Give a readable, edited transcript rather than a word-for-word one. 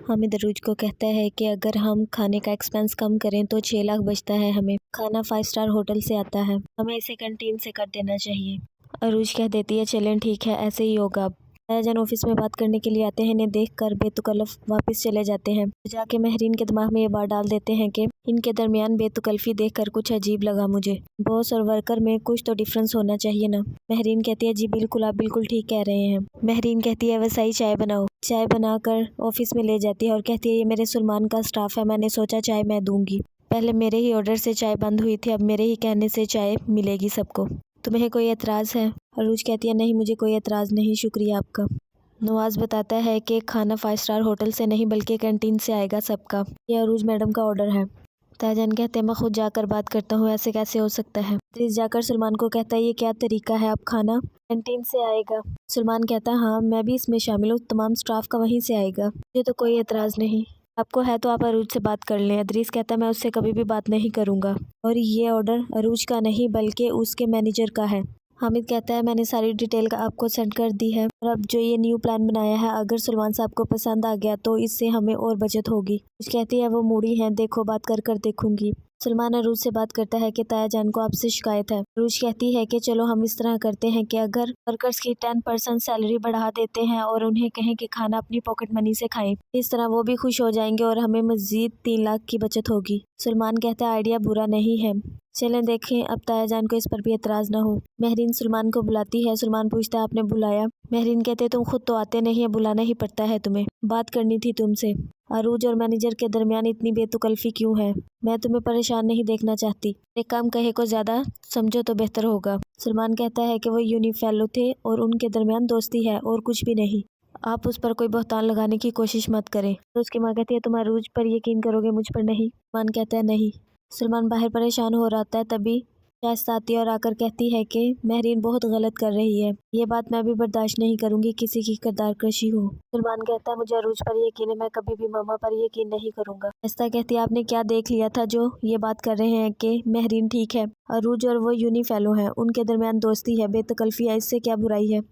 حامد عروج کو کہتا ہے کہ اگر ہم کھانے کا ایکسپینس کم کریں تو 6 لاکھ بچتا ہے ہمیں۔ کھانا 5 اسٹار ہوٹل سے آتا ہے، ہمیں اسے کینٹین سے کر دینا چاہیے۔ عروج کہہ دیتی ہے چلیں ٹھیک ہے، ایسے ہی ہوگا۔ اب تایا جان آفس میں بات کرنے کے لیے آتے ہیں، انہیں دیکھ کر بے تکلف واپس چلے جاتے ہیں۔ جا کے مہرین کے دماغ میں یہ بات ڈال دیتے ہیں کہ ان کے درمیان بے تکلفی دیکھ کر کچھ عجیب لگا مجھے۔ باس اور ورکر میں کچھ تو ڈفرینس ہونا چاہیے نا۔ مہرین کہتی ہے جی بالکل، آپ بالکل ٹھیک کہہ رہے ہیں۔ مہرین کہتی ہے وسائی چائے بناؤ۔ چائے بنا کر آفس میں لے جاتی ہے اور کہتی ہے یہ میرے سلمان کا سٹاف ہے، میں نے سوچا چائے میں دوں گی۔ پہلے میرے ہی آرڈر سے چائے بند ہوئی تھی، اب میرے ہی کہنے سے چائے ملے گی سب کو۔ تمہیں کوئی اعتراض ہے؟ عروج کہتی ہے نہیں، مجھے کوئی اعتراض نہیں، شکریہ آپ کا۔ نواز بتاتا ہے کہ کھانا 5 اسٹار ہوٹل سے نہیں بلکہ کینٹین سے آئے گا سب کا، یہ عروج میڈم کا آرڈر ہے۔ تایا جان کہتے ہیں میں خود جا کر بات کرتا ہوں، ایسے کیسے ہو سکتا ہے؟ ادریس جا کر سلمان کو کہتا ہے یہ کیا طریقہ ہے، اب کھانا کینٹین سے آئے گا؟ سلمان کہتا ہے ہاں میں بھی اس میں شامل ہوں، تمام سٹاف کا وہیں سے آئے گا، مجھے تو کوئی اعتراض نہیں۔ آپ کو ہے تو آپ عروج سے بات کر لیں۔ ادریس کہتا ہے میں اس سے کبھی بھی بات نہیں کروں گا، اور یہ آرڈر عروج کا نہیں بلکہ اس کے مینیجر کا ہے۔ حامد کہتا ہے میں نے ساری ڈیٹیل آپ کو سینڈ کر دی ہے، اور اب جو یہ نیو پلان بنایا ہے اگر سلمان صاحب کو پسند آ گیا تو اس سے ہمیں اور بچت ہوگی۔ عروج کہتی ہے وہ موڑی ہیں، دیکھو بات کر کر دیکھوں گی۔ سلمان عروج سے بات کرتا ہے کہ تایا جان کو آپ سے شکایت ہے۔ عروج کہتی ہے کہ چلو ہم اس طرح کرتے ہیں کہ اگر ورکرز کی 10% سیلری بڑھا دیتے ہیں اور انہیں کہیں کہ کھانا اپنی پاکٹ منی سے کھائیں، اس طرح وہ بھی خوش ہو جائیں گے اور ہمیں مزید 3 لاکھ کی بچت ہوگی۔ سلمان کہتا ہے آئیڈیا برا نہیں ہے، چلیں دیکھیں اب تایا جان کو اس پر بھی اعتراض نہ ہو۔ مہرین سلمان کو بلاتی ہے، سلمان پوچھتا ہے آپ نے بلایا؟ مہرین کہتے تم خود تو آتے نہیں، بلانا ہی پڑتا ہے تمہیں، بات کرنی تھی تم سے۔ عروج اور مینیجر کے درمیان اتنی بے تکلفی کیوں ہے؟ میں تمہیں پریشان نہیں دیکھنا چاہتی، ایک کام کہے کو زیادہ سمجھو تو بہتر ہوگا۔ سلمان کہتا ہے کہ وہ یونی فیلو تھے اور ان کے درمیان دوستی ہے اور کچھ بھی نہیں، آپ اس پر کوئی بہتان لگانے کی کوشش مت کریں۔ اس کی ماں کہتی ہے تم عروج پر یقین کرو گے مجھ پر نہیں؟ سلمان کہتا ہے نہیں۔ سلمان باہر پریشان ہو رہا ہے، تبھی شائستہ آتی ہے اور آ کر کہتی ہے کہ مہرین بہت غلط کر رہی ہے، یہ بات میں بھی برداشت نہیں کروں گی کسی کی کردار کشی ہو۔ سلمان کہتا ہے مجھے عروج پر یقین ہے، میں کبھی بھی ماما پر یقین نہیں کروں گا۔ شائستہ کہتی ہے آپ نے کیا دیکھ لیا تھا جو یہ بات کر رہے ہیں کہ مہرین ٹھیک ہے، عروج اور وہ یونی فیلو ہیں، ان کے درمیان دوستی ہے، بے تکلفی ہے، اس سے کیا برائی ہے؟